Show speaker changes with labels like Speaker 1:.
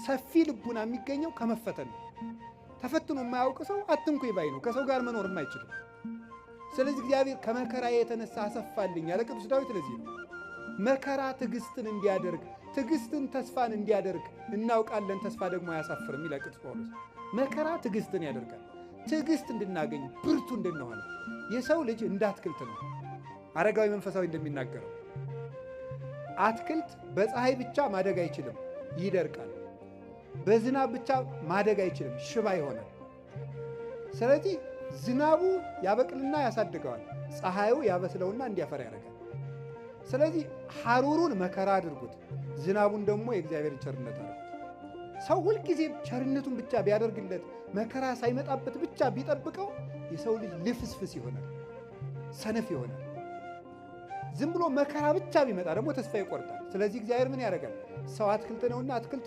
Speaker 1: ሰፊ ልቡና የሚገኘው ከመፈተን ነው። ተፈትኖ የማያውቅ ሰው አትንኩኝ ባይ ነው። ከሰው ጋር መኖርም አይችልም። ስለዚህ እግዚአብሔር ከመከራዬ የተነሳ አሰፋልኝ ያለ ቅዱስ ዳዊት ለዚህ ነው። መከራ ትዕግስትን እንዲያደርግ፣ ትዕግስትን ተስፋን እንዲያደርግ እናውቃለን፣ ተስፋ ደግሞ አያሳፍርም ይላል ቅዱስ ጳውሎስ። መከራ ትዕግስትን ያደርጋል። ትዕግስት እንድናገኝ ብርቱ እንድንሆን። የሰው ልጅ እንደ አትክልት ነው። አረጋዊ መንፈሳዊ እንደሚናገረው አትክልት በፀሐይ ብቻ ማደግ አይችልም፣ ይደርቃል። በዝናብ ብቻ ማደግ አይችልም፣ ሽባ ይሆናል። ስለዚህ ዝናቡ ያበቅልና ያሳድገዋል፣ ፀሐዩ ያበስለውና እንዲያፈራ ያደርጋል። ስለዚህ ሐሩሩን መከራ አድርጉት፣ ዝናቡን ደግሞ የእግዚአብሔርን ቸርነት አድርጉት። ሰው ሁልጊዜ ቸርነቱን ብቻ ቢያደርግለት መከራ ሳይመጣበት ብቻ ቢጠብቀው የሰው ልጅ ልፍስፍስ ይሆናል፣ ሰነፍ ይሆናል። ዝም ብሎ መከራ ብቻ ቢመጣ ደግሞ ተስፋ ይቆርጣል። ስለዚህ እግዚአብሔር ምን ያደርጋል? ሰው አትክልት ነውና አትክልቱ